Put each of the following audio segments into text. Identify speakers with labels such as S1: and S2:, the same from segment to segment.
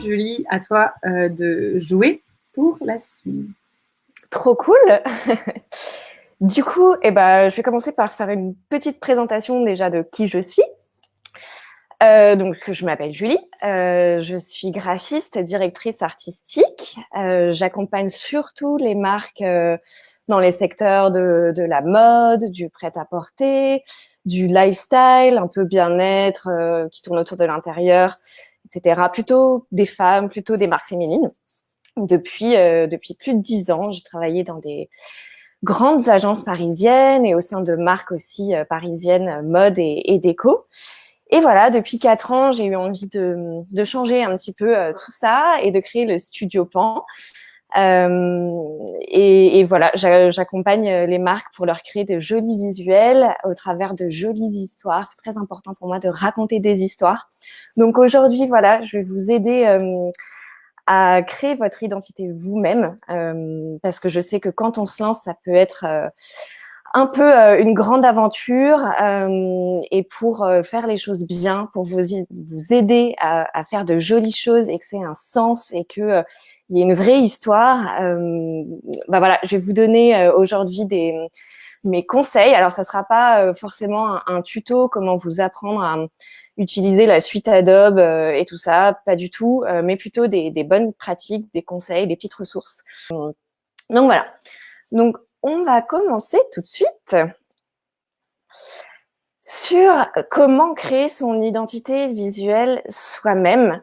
S1: Julie, à toi de jouer pour la suite.
S2: Trop cool. Du coup, je vais commencer par faire une petite présentation déjà de qui je suis. Donc, je m'appelle Julie, je suis graphiste, directrice artistique. J'accompagne surtout les marques dans les secteurs de la mode, du prêt-à-porter, du lifestyle, un peu bien-être, qui tourne autour de l'intérieur, etc. Plutôt des femmes, plutôt des marques féminines. Depuis plus de 10 ans, j'ai travaillé dans des grandes agences parisiennes et au sein de marques aussi parisiennes mode et déco. Et voilà, depuis 4 ans, j'ai eu envie de changer un petit peu tout ça et de créer le Studio Pan. Et voilà, j'accompagne les marques pour leur créer de jolis visuels au travers de jolies histoires. C'est très important pour moi de raconter des histoires. Donc aujourd'hui, voilà, je vais vous aider à créer votre identité vous-même, parce que je sais que quand on se lance, ça peut être un peu une grande aventure, et pour faire les choses bien, pour vous aider à faire de jolies choses et que c'est un sens et que il y a une vraie histoire. Voilà, je vais vous donner aujourd'hui mes conseils. Alors, ça sera pas forcément un tuto comment vous apprendre à utiliser la suite Adobe et tout ça, pas du tout, mais plutôt des bonnes pratiques, des conseils, des petites ressources. Donc voilà. Donc on va commencer tout de suite sur comment créer son identité visuelle soi-même.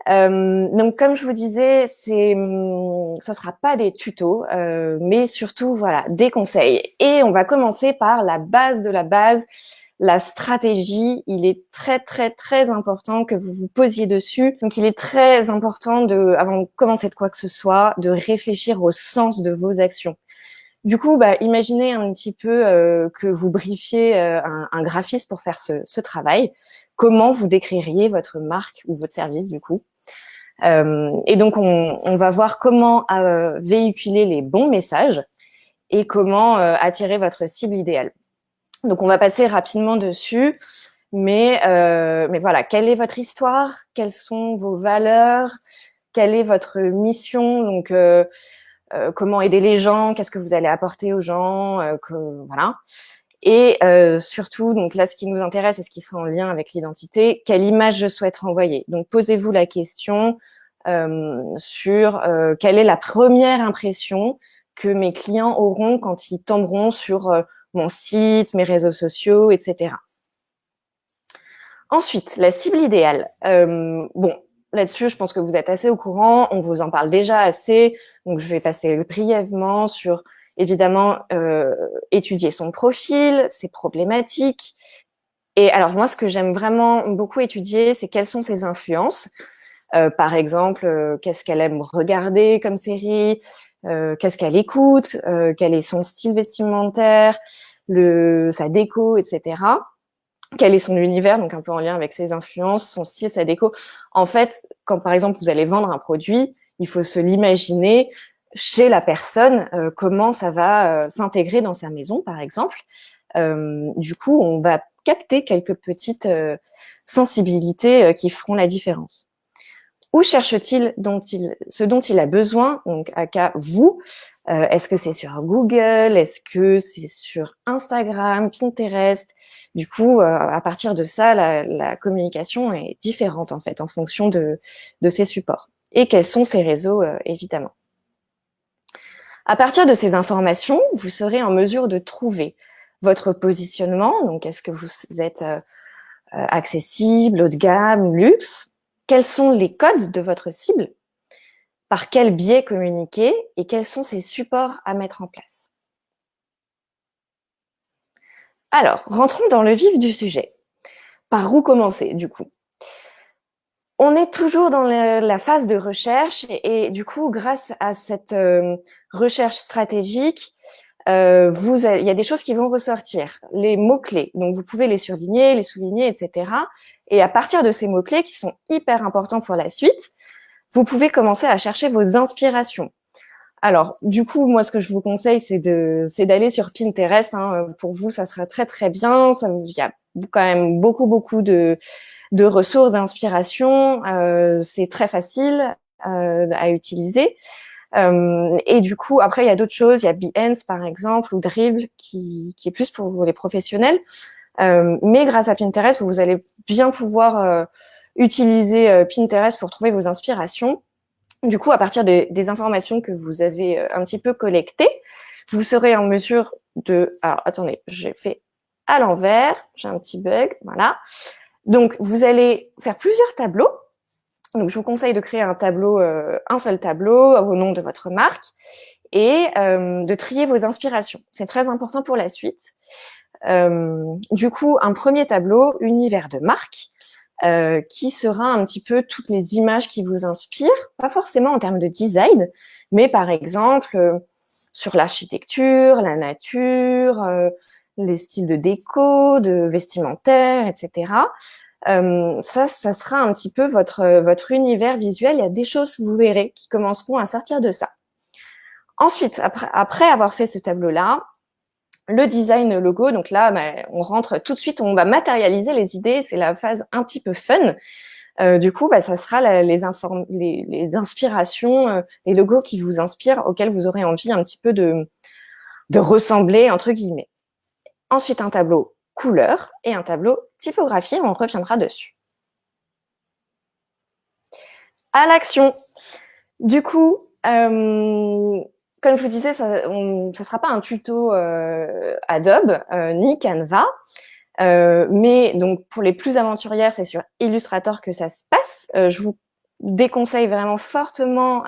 S2: Donc comme je vous disais, ça sera pas des tutos, mais surtout voilà des conseils. Et on va commencer par la base de la base. La stratégie, il est très, très, très important que vous vous posiez dessus. Donc, il est très important avant de commencer de quoi que ce soit, de réfléchir au sens de vos actions. Du coup, imaginez un petit peu que vous briefiez un graphiste pour faire ce travail. Comment vous décririez votre marque ou votre service, du coup. Et donc, on va voir comment véhiculer les bons messages et comment attirer votre cible idéale. Donc, on va passer rapidement dessus, mais voilà, quelle est votre histoire? Quelles sont vos valeurs? Quelle est votre mission? Donc, comment aider les gens? Qu'est-ce que vous allez apporter aux gens? Voilà. Et surtout, donc là, ce qui nous intéresse et ce qui sera en lien avec l'identité, quelle image je souhaite renvoyer? Donc, posez-vous la question sur quelle est la première impression que mes clients auront quand ils tomberont sur mon site, mes réseaux sociaux, etc. Ensuite, la cible idéale. Bon, là-dessus, je pense que vous êtes assez au courant. On vous en parle déjà assez. Donc, je vais passer brièvement sur, évidemment, étudier son profil, ses problématiques. Et alors, moi, ce que j'aime vraiment beaucoup étudier, c'est quelles sont ses influences. Par exemple, qu'est-ce qu'elle aime regarder comme série, qu'est-ce qu'elle écoute, quel est son style vestimentaire, sa déco, etc. Quel est son univers, donc un peu en lien avec ses influences, son style, sa déco. En fait, quand par exemple vous allez vendre un produit, il faut se l'imaginer chez la personne, comment ça va s'intégrer dans sa maison, par exemple. Du coup, on va capter quelques petites sensibilités qui feront la différence. Où cherche-t-il ce dont il a besoin, donc aka vous? Est-ce que c'est sur Google? Est-ce que c'est sur Instagram, Pinterest? Du coup, à partir de ça, la communication est différente en fait en fonction de ces supports. Et quels sont ces réseaux, évidemment. À partir de ces informations, vous serez en mesure de trouver votre positionnement. Donc, est-ce que vous êtes accessible, haut de gamme, luxe? Quels sont les codes de votre cible? Par quel biais communiquer? Et quels sont ces supports à mettre en place? Alors, rentrons dans le vif du sujet. Par où commencer, du coup? On est toujours dans la phase de recherche et du coup, grâce à cette recherche stratégique, il y a des choses qui vont ressortir. Les mots-clés, donc vous pouvez les surligner, les souligner, etc. Et à partir de ces mots-clés qui sont hyper importants pour la suite, vous pouvez commencer à chercher vos inspirations. Alors, du coup, moi, ce que je vous conseille, c'est d'aller sur Pinterest. Hein. Pour vous, ça sera très, très bien. Il y a quand même beaucoup de ressources d'inspiration. C'est très facile à utiliser. Et du coup, après, il y a d'autres choses. Il y a Behance, par exemple, ou Dribbble, qui est plus pour les professionnels. Mais grâce à Pinterest, vous allez bien pouvoir utiliser Pinterest pour trouver vos inspirations. Du coup, à partir des informations que vous avez un petit peu collectées, vous serez en mesure de... Alors, attendez, j'ai fait à l'envers. J'ai un petit bug. Voilà. Donc, vous allez faire plusieurs tableaux. Donc, je vous conseille de créer un tableau, un seul tableau au nom de votre marque et de trier vos inspirations. C'est très important pour la suite. Du coup, un premier tableau, univers de marque, qui sera un petit peu toutes les images qui vous inspirent, pas forcément en termes de design, mais par exemple sur l'architecture, la nature, les styles de déco, de vestimentaire, etc. Ça sera un petit peu votre univers visuel. Il y a des choses, vous verrez, qui commenceront à sortir de ça. Ensuite, après avoir fait ce tableau-là, le design logo, donc là, on rentre tout de suite, on va matérialiser les idées, c'est la phase un petit peu fun. Du coup, ça sera les inspirations, les logos qui vous inspirent, auxquels vous aurez envie un petit peu de ressembler, entre guillemets. Ensuite, un tableau couleur et un tableau typographie, on reviendra dessus. À l'action. Du coup, comme je vous disais, ça ne sera pas un tuto Adobe ni Canva, mais donc pour les plus aventurières, c'est sur Illustrator que ça se passe. Je vous déconseille vraiment fortement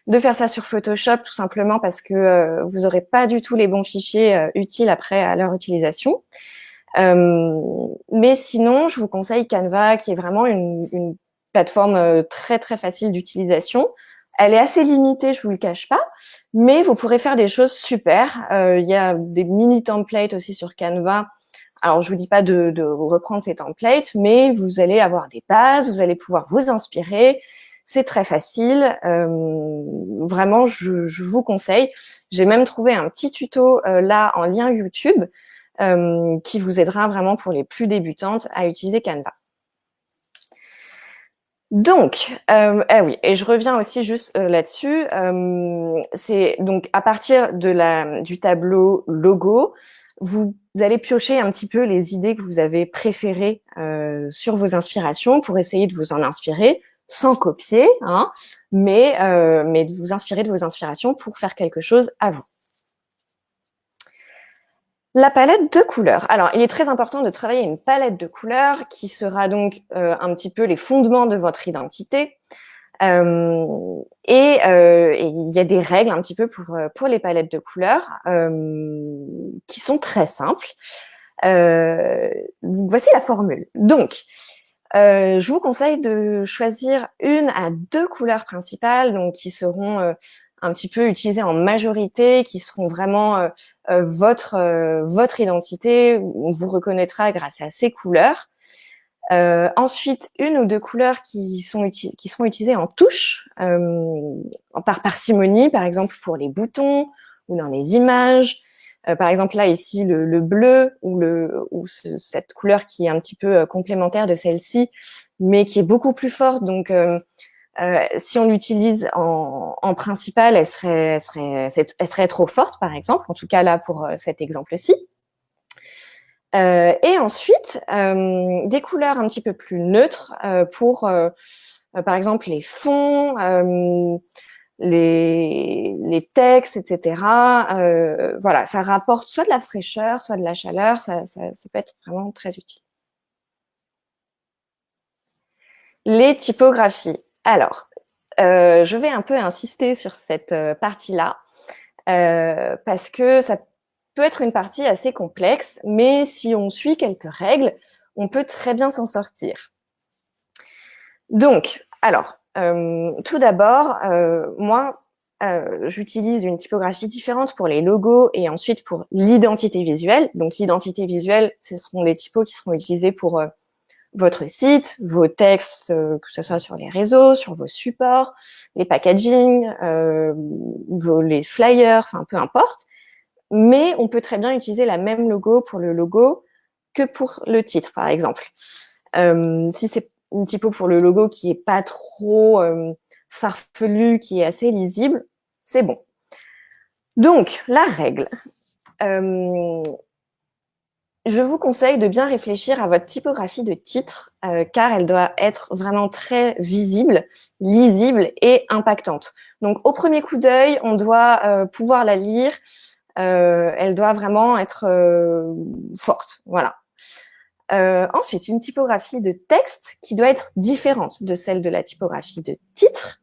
S2: de faire ça sur Photoshop, tout simplement parce que vous n'aurez pas du tout les bons fichiers utiles après à leur utilisation. Mais sinon, je vous conseille Canva, qui est vraiment une plateforme très très facile d'utilisation. Elle est assez limitée, je vous le cache pas, mais vous pourrez faire des choses super. Il y a des mini templates aussi sur Canva. Alors, je vous dis pas de reprendre ces templates, mais vous allez avoir des bases, vous allez pouvoir vous inspirer. C'est très facile. Vraiment, je vous conseille. J'ai même trouvé un petit tuto là en lien YouTube qui vous aidera vraiment pour les plus débutantes à utiliser Canva. Donc, oui, et je reviens aussi juste là-dessus. C'est donc à partir du tableau logo, vous allez piocher un petit peu les idées que vous avez préférées sur vos inspirations pour essayer de vous en inspirer, sans copier, hein, mais de vous inspirer de vos inspirations pour faire quelque chose à vous. La palette de couleurs. Alors, il est très important de travailler une palette de couleurs qui sera donc un petit peu les fondements de votre identité. Et il y a des règles un petit peu pour les palettes de couleurs qui sont très simples. Voici la formule. Donc, je vous conseille de choisir 1 à 2 couleurs principales, donc qui seront un petit peu utilisées en majorité, qui seront vraiment votre identité. On vous reconnaîtra grâce à ces couleurs. Ensuite, 1 ou 2 couleurs qui seront utilisées en touche, par parcimonie, par exemple pour les boutons ou dans les images. Par exemple, là, ici, le bleu ou cette couleur qui est un petit peu complémentaire de celle-ci, mais qui est beaucoup plus forte. Donc, si on l'utilise en principal, elle serait trop forte, par exemple. En tout cas, là, pour cet exemple-ci. Et ensuite, des couleurs un petit peu plus neutres pour, par exemple, les fonds, les textes, etc. Voilà, ça rapporte soit de la fraîcheur, soit de la chaleur. Ça peut être vraiment très utile. Les typographies. Alors, je vais un peu insister sur cette partie-là parce que ça peut être une partie assez complexe, mais si on suit quelques règles, on peut très bien s'en sortir. Donc, alors, tout d'abord, moi, j'utilise une typographie différente pour les logos et ensuite pour l'identité visuelle. Donc, l'identité visuelle, ce seront les typos qui seront utilisés pour votre site, vos textes, que ce soit sur les réseaux, sur vos supports, les packaging, les flyers, enfin, peu importe. Mais on peut très bien utiliser la même logo pour le logo que pour le titre, par exemple. Si c'est une typo pour le logo qui est pas trop farfelu, qui est assez lisible, c'est bon. Donc, la règle. Je vous conseille de bien réfléchir à votre typographie de titre, car elle doit être vraiment très visible, lisible et impactante. Donc, au premier coup d'œil, on doit pouvoir la lire. Elle doit vraiment être forte. Voilà. Ensuite, une typographie de texte qui doit être différente de celle de la typographie de titre.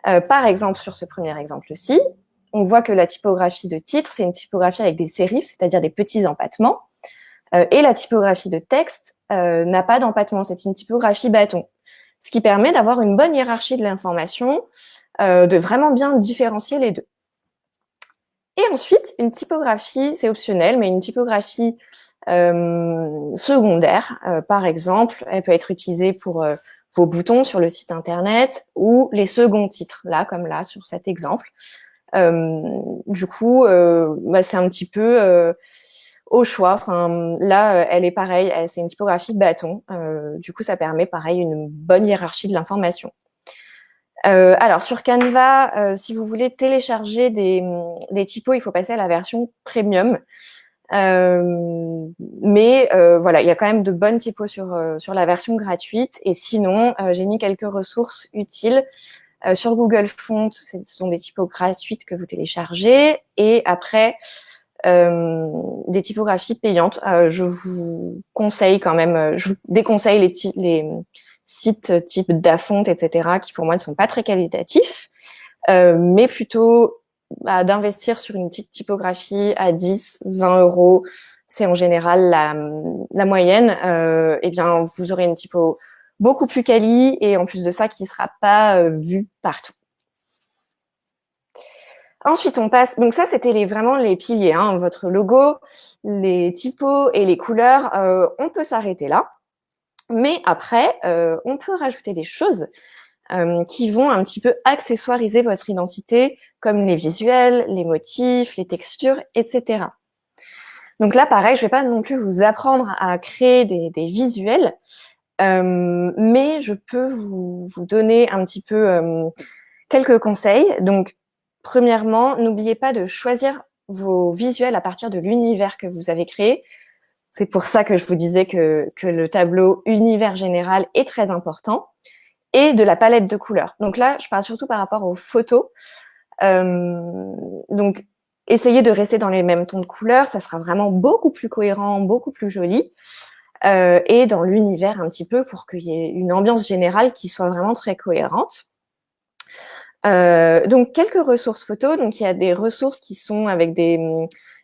S2: Par exemple, sur ce premier exemple-ci, on voit que la typographie de titre, c'est une typographie avec des sérifs, c'est-à-dire des petits empattements. Et la typographie de texte n'a pas d'empattement, c'est une typographie bâton. Ce qui permet d'avoir une bonne hiérarchie de l'information, de vraiment bien différencier les deux. Et ensuite, une typographie, c'est optionnel, mais une typographie secondaire, par exemple, elle peut être utilisée pour vos boutons sur le site internet ou les seconds titres, là, comme là, sur cet exemple. Du coup, c'est un petit peu au choix. Enfin, là, elle est pareille, c'est une typographie bâton. Du coup, ça permet, pareil, une bonne hiérarchie de l'information. Alors, sur Canva, si vous voulez télécharger des typos, il faut passer à la version premium. Mais voilà, il y a quand même de bonnes typos sur la version gratuite. Et sinon, j'ai mis quelques ressources utiles sur Google Fonts. Ce sont des typos gratuites que vous téléchargez. Et après, des typographies payantes. Je vous conseille quand même, je vous déconseille les sites type Dafont, etc., qui pour moi ne sont pas très qualitatifs, mais plutôt d'investir sur une petite typographie à 10, 20 euros, c'est en général la moyenne. Eh bien, vous aurez une typo beaucoup plus quali et en plus de ça, qui ne sera pas vue partout. Ensuite, on passe. Donc ça, c'était vraiment les piliers. Hein, votre logo, les typos et les couleurs. On peut s'arrêter là. Mais après, on peut rajouter des choses qui vont un petit peu accessoiriser votre identité, comme les visuels, les motifs, les textures, etc. Donc là, pareil, je ne vais pas non plus vous apprendre à créer des visuels, mais je peux vous donner un petit peu quelques conseils. Donc, premièrement, n'oubliez pas de choisir vos visuels à partir de l'univers que vous avez créé. C'est pour ça que je vous disais que le tableau univers général est très important. Et de la palette de couleurs. Donc là, je parle surtout par rapport aux photos. Donc, essayez de rester dans les mêmes tons de couleurs. Ça sera vraiment beaucoup plus cohérent, beaucoup plus joli. Et dans l'univers un petit peu pour qu'il y ait une ambiance générale qui soit vraiment très cohérente. Donc, quelques ressources photos. Donc, il y a des ressources qui sont avec des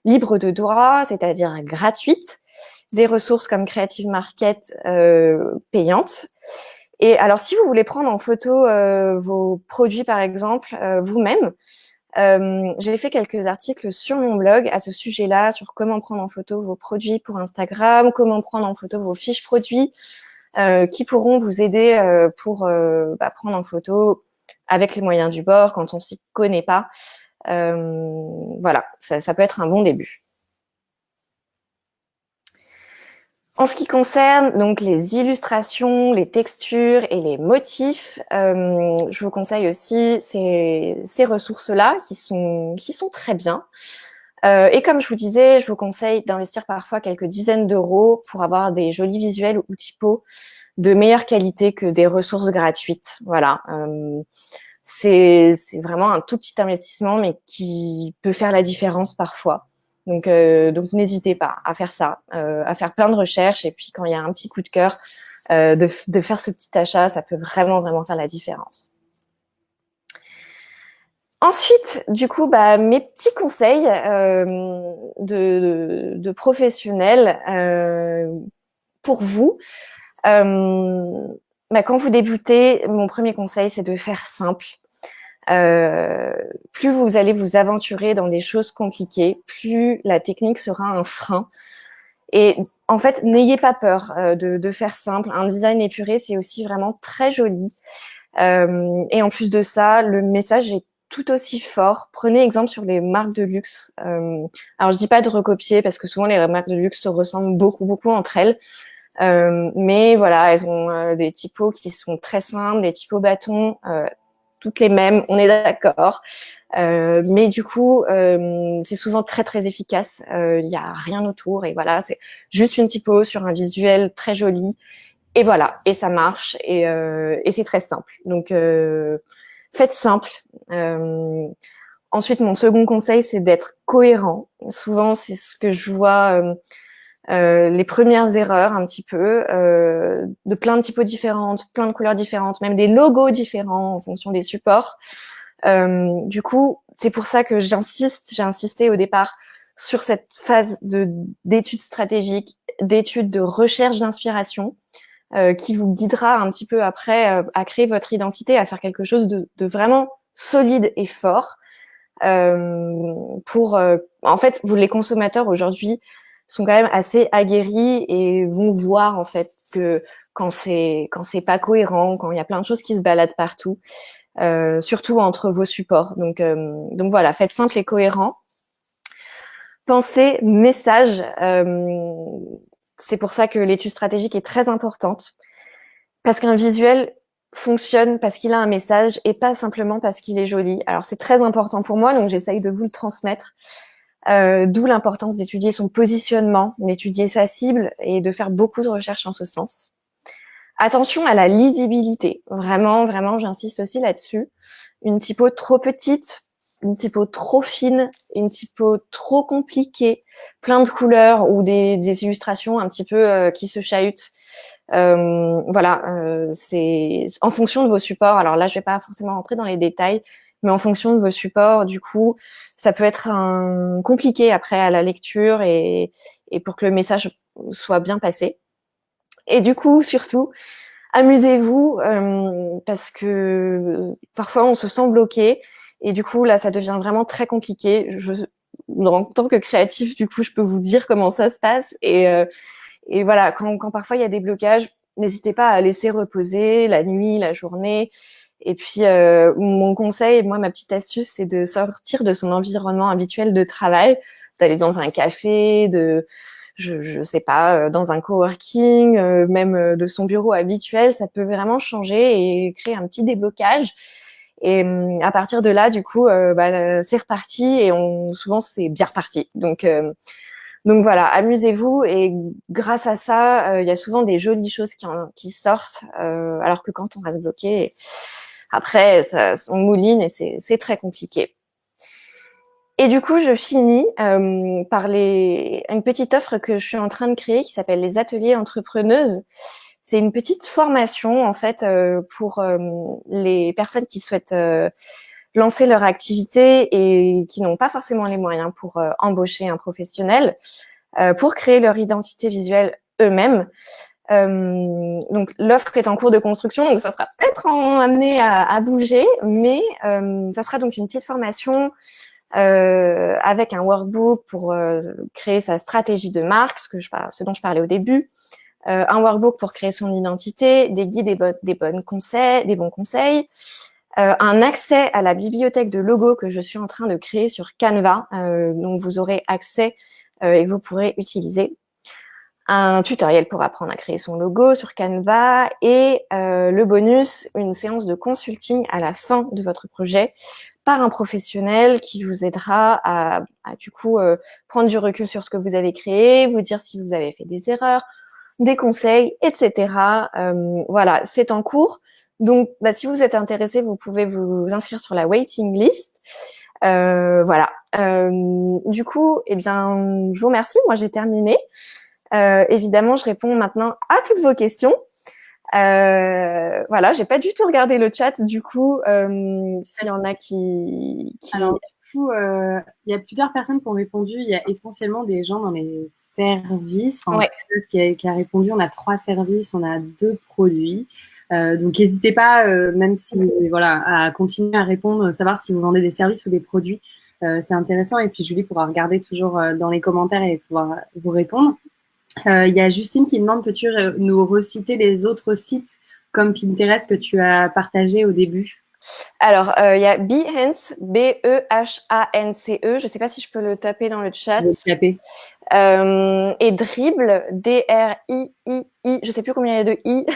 S2: libres de droit, c'est-à-dire gratuites. Des ressources comme Creative Market payantes. Et alors, si vous voulez prendre en photo vos produits, par exemple, vous-même, j'ai fait quelques articles sur mon blog à ce sujet-là, sur comment prendre en photo vos produits pour Instagram, comment prendre en photo vos fiches produits, qui pourront vous aider pour prendre en photo avec les moyens du bord quand on s'y connaît pas. Voilà, ça peut être un bon début. En ce qui concerne donc les illustrations, les textures et les motifs, je vous conseille aussi ces ressources-là qui sont très bien. Et comme je vous disais, je vous conseille d'investir parfois quelques dizaines d'euros pour avoir des jolis visuels ou typos de meilleure qualité que des ressources gratuites. Voilà. C'est vraiment un tout petit investissement, mais qui peut faire la différence parfois. Donc n'hésitez pas à faire ça, à faire plein de recherches. Et puis, quand il y a un petit coup de cœur, de faire ce petit achat, ça peut vraiment, vraiment faire la différence. Ensuite, du coup, mes petits conseils de professionnels pour vous. Quand vous débutez, mon premier conseil, c'est de faire simple. Plus vous allez vous aventurer dans des choses compliquées, plus la technique sera un frein. Et en fait, n'ayez pas peur de faire simple. Un design épuré, c'est aussi vraiment très joli. Et en plus de ça, le message est tout aussi fort. Prenez exemple sur les marques de luxe. Alors, je dis pas de recopier parce que souvent les marques de luxe se ressemblent beaucoup, beaucoup entre elles. Mais voilà, elles ont des typos qui sont très simples, des typos bâtons, toutes les mêmes, on est d'accord. Mais du coup, c'est souvent très très efficace. Il y a rien autour et voilà, c'est juste une typo sur un visuel très joli et voilà, et ça marche et c'est très simple. Donc faites simple. Ensuite, mon second conseil, c'est d'être cohérent. Souvent, c'est ce que je vois. Les premières erreurs un petit peu, de plein de typos différentes, plein de couleurs différentes, même des logos différents en fonction des supports. Du coup, c'est pour ça que j'ai insisté au départ sur cette phase d'études stratégiques, d'études de recherche d'inspiration, qui vous guidera un petit peu après à créer votre identité, à faire quelque chose de vraiment solide et fort. En fait, vous les consommateurs aujourd'hui sont quand même assez aguerris et vont voir en fait que quand c'est pas cohérent, quand il y a plein de choses qui se baladent partout, surtout entre vos supports. Donc voilà, faites simple et cohérent. Pensez message. C'est pour ça que l'étude stratégique est très importante parce qu'un visuel fonctionne parce qu'il a un message et pas simplement parce qu'il est joli. Alors c'est très important pour moi, donc j'essaye de vous le transmettre. D'où l'importance d'étudier son positionnement, d'étudier sa cible et de faire beaucoup de recherches en ce sens. Attention à la lisibilité. Vraiment, vraiment, j'insiste aussi là-dessus. Une typo trop petite, une typo trop fine, une typo trop compliquée, plein de couleurs ou des illustrations un petit peu qui se chahutent. Voilà, c'est en fonction de vos supports. Alors là, je vais pas forcément rentrer dans les détails, mais en fonction de vos supports, du coup, ça peut être compliqué après à la lecture et pour que le message soit bien passé. Et du coup, surtout, amusez-vous parce que parfois on se sent bloqué et du coup là, ça devient vraiment très compliqué. En tant que créatif, du coup, je peux vous dire comment ça se passe et voilà, quand parfois il y a des blocages, n'hésitez pas à laisser reposer la nuit, la journée. Et puis, mon conseil, moi, ma petite astuce, c'est de sortir de son environnement habituel de travail, d'aller dans un café, je sais pas, dans un coworking, même de son bureau habituel, ça peut vraiment changer et créer un petit déblocage. Et à partir de là, du coup, c'est reparti et souvent c'est bien reparti. Donc voilà, amusez-vous et grâce à ça, il y a souvent des jolies choses qui sortent, alors que quand on reste bloqué, après, on mouline et c'est très compliqué. Et du coup, je finis par une petite offre que je suis en train de créer qui s'appelle les ateliers entrepreneuses. C'est une petite formation en fait pour les personnes qui souhaitent lancer leur activité et qui n'ont pas forcément les moyens pour embaucher un professionnel, pour créer leur identité visuelle eux-mêmes. Donc l'offre est en cours de construction, donc ça sera peut-être amené à bouger, mais ça sera donc une petite formation avec un workbook pour créer sa stratégie de marque, ce dont je parlais au début, un workbook pour créer son identité, des guides des bons conseils, un accès à la bibliothèque de logos que je suis en train de créer sur Canva, dont vous aurez accès et que vous pourrez utiliser. Un tutoriel pour apprendre à créer son logo sur Canva et le bonus, une séance de consulting à la fin de votre projet par un professionnel qui vous aidera à du coup prendre du recul sur ce que vous avez créé, vous dire si vous avez fait des erreurs, des conseils, etc. Voilà, c'est en cours. Donc, si vous êtes intéressé, vous pouvez vous inscrire sur la waiting list. Voilà. Du coup, eh bien, je vous remercie. Moi, j'ai terminé. Évidemment, je réponds maintenant à toutes vos questions. Voilà, j'ai pas du tout regardé le chat. Du coup, s'il y en a qui...
S1: Alors, du coup, il y a plusieurs personnes qui ont répondu. Il y a essentiellement des gens dans les services. Enfin,
S2: Ouais.
S1: qui a répondu, on a 3 services, on a 2 produits. Donc, n'hésitez pas, même si, voilà, à continuer à répondre, savoir si vous vendez des services ou des produits. C'est intéressant. Et puis, Julie pourra regarder toujours dans les commentaires et pouvoir vous répondre. Il y a Justine qui demande, peux-tu nous reciter les autres sites comme Pinterest que tu as partagé au début?
S2: Alors, il y a Behance, Behance. Je ne sais pas si je peux le taper dans le chat.
S1: Je vais le taper.
S2: Et Dribble, D-R-I-I-I, je ne sais plus combien il y a de I,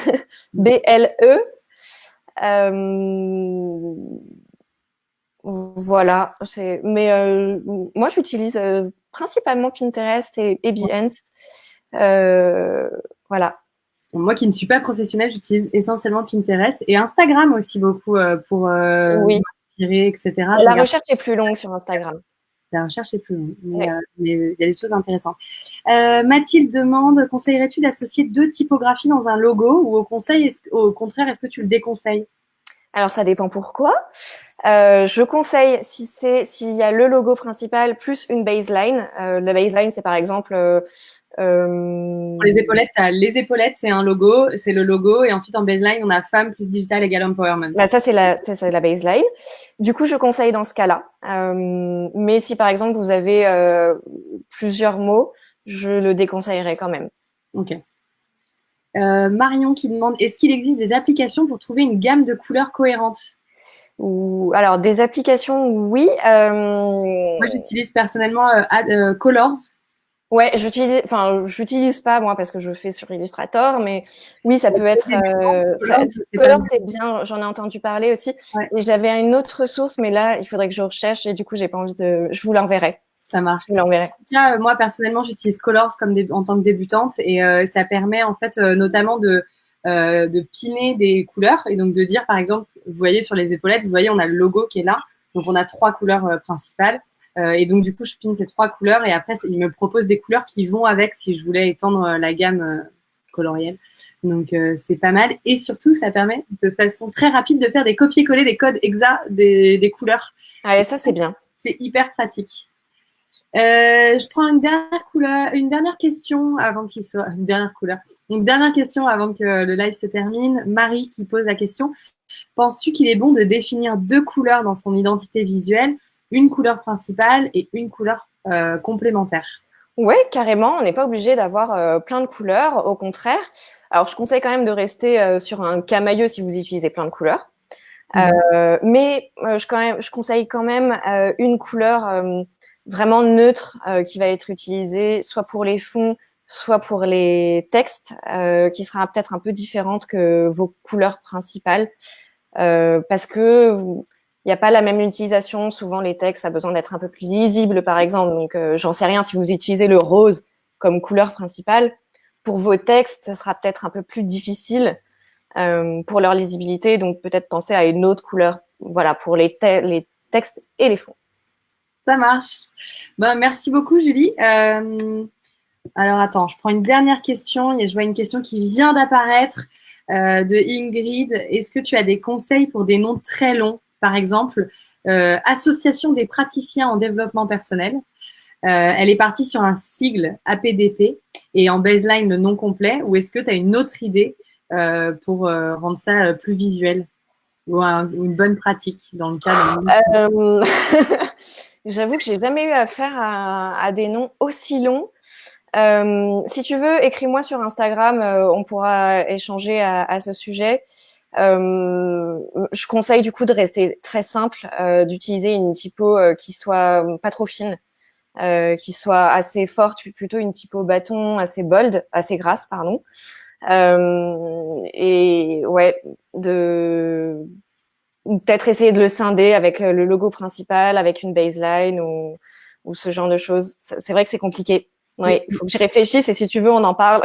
S2: B-L-E. Voilà. Mais moi, j'utilise principalement Pinterest et Behance. Voilà.
S1: Moi qui ne suis pas professionnelle, j'utilise essentiellement Pinterest et Instagram aussi beaucoup pour
S2: Oui.
S1: m'inspirer, etc.
S2: La recherche est plus longue sur Instagram.
S1: La recherche est plus longue,
S2: Ouais.
S1: mais il y a des choses intéressantes. Mathilde demande, conseillerais-tu d'associer 2 typographies dans un logo ou au contraire, est-ce que tu le déconseilles?
S2: Alors, ça dépend pourquoi. Je conseille s'il y a le logo principal plus une baseline. La baseline, c'est par exemple
S1: Pour les épaulettes, les épaulettes, c'est un logo, c'est le logo, et ensuite en baseline, on a femme plus digital égale empowerment.
S2: Bah, ça, c'est la baseline. Du coup, je conseille dans ce cas-là. Mais si par exemple vous avez plusieurs mots, je le déconseillerais quand même.
S1: Ok. Marion qui demande, est-ce qu'il existe des applications pour trouver une gamme de couleurs cohérente?
S2: Alors, des applications, oui.
S1: Moi, j'utilise personnellement Colors.
S2: Ouais, j'utilise pas moi parce que je fais sur Illustrator, mais oui, ça peut être. Colors, c'est bien. J'en ai entendu parler aussi. Ouais. Et j'avais une autre source, mais là, il faudrait que je recherche et du coup, j'ai pas envie de. Je vous l'enverrai.
S1: Ça marche.
S2: Je vous l'enverrai.
S1: En tout cas, moi personnellement, j'utilise Colors en tant que débutante et ça permet en fait notamment de piner des couleurs et donc de dire par exemple, vous voyez sur les épaulettes, vous voyez, on a le logo qui est là, donc on a 3 couleurs principales. Et donc, du coup, je pine ces 3 couleurs et après, il me propose des couleurs qui vont avec si je voulais étendre la gamme colorielle. Donc, c'est pas mal. Et surtout, ça permet de façon très rapide de faire des copier-coller des codes exacts des couleurs.
S2: Ah, et ça, c'est bien.
S1: C'est hyper pratique. Je prends une dernière question avant qu'il soit... Une dernière question avant que le live se termine. Marie qui pose la question. Penses-tu qu'il est bon de définir 2 couleurs dans son identité visuelle? Une couleur principale et une couleur complémentaire.
S2: Oui, carrément. On n'est pas obligé d'avoir plein de couleurs. Au contraire. Alors, je conseille quand même de rester sur un camailleux si vous utilisez plein de couleurs. Mais je conseille quand même une couleur vraiment neutre qui va être utilisée soit pour les fonds, soit pour les textes, qui sera peut-être un peu différente que vos couleurs principales. Parce que il n'y a pas la même utilisation. Souvent, les textes, ça a besoin d'être un peu plus lisible, par exemple. Donc, j'en sais rien. Si vous utilisez le rose comme couleur principale, pour vos textes, ça sera peut-être un peu plus difficile pour leur lisibilité. Donc, peut-être penser à une autre couleur. Voilà, pour les textes et les fonds.
S1: Ça marche. Ben, merci beaucoup, Julie. Alors, attends, je prends une dernière question. Je vois une question qui vient d'apparaître de Ingrid. Est-ce que tu as des conseils pour des noms très longs? Par exemple, Association des praticiens en développement personnel. Elle est partie sur un sigle APDP et en baseline le nom complet. Ou est-ce que tu as une autre idée pour rendre ça plus visuel ou une bonne pratique dans le cas
S2: de... J'avoue que j'ai jamais eu affaire à des noms aussi longs. Si tu veux, écris-moi sur Instagram, on pourra échanger à ce sujet. Je conseille du coup de rester très simple, d'utiliser une typo qui soit pas trop fine, qui soit assez forte, plutôt une typo bâton, assez bold, assez grasse, pardon. Et ouais, peut-être essayer de le scinder avec le logo principal, avec une baseline ou ce genre de choses. C'est vrai que c'est compliqué. Oui, il faut que j'y réfléchisse et si tu veux, on en parle.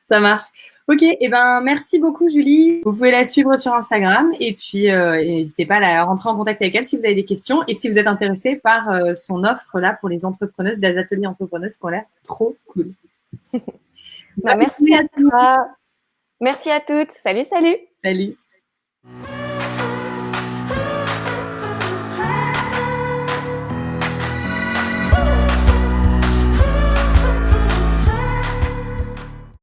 S1: Ça marche. Ok, et ben merci beaucoup Julie. Vous pouvez la suivre sur Instagram et puis n'hésitez pas à la rentrer en contact avec elle si vous avez des questions et si vous êtes intéressé par son offre là pour les entrepreneuses, des ateliers entrepreneuses qui ont l'air trop cool.
S2: Merci à toi. Merci à toutes. Salut, salut.
S1: Salut.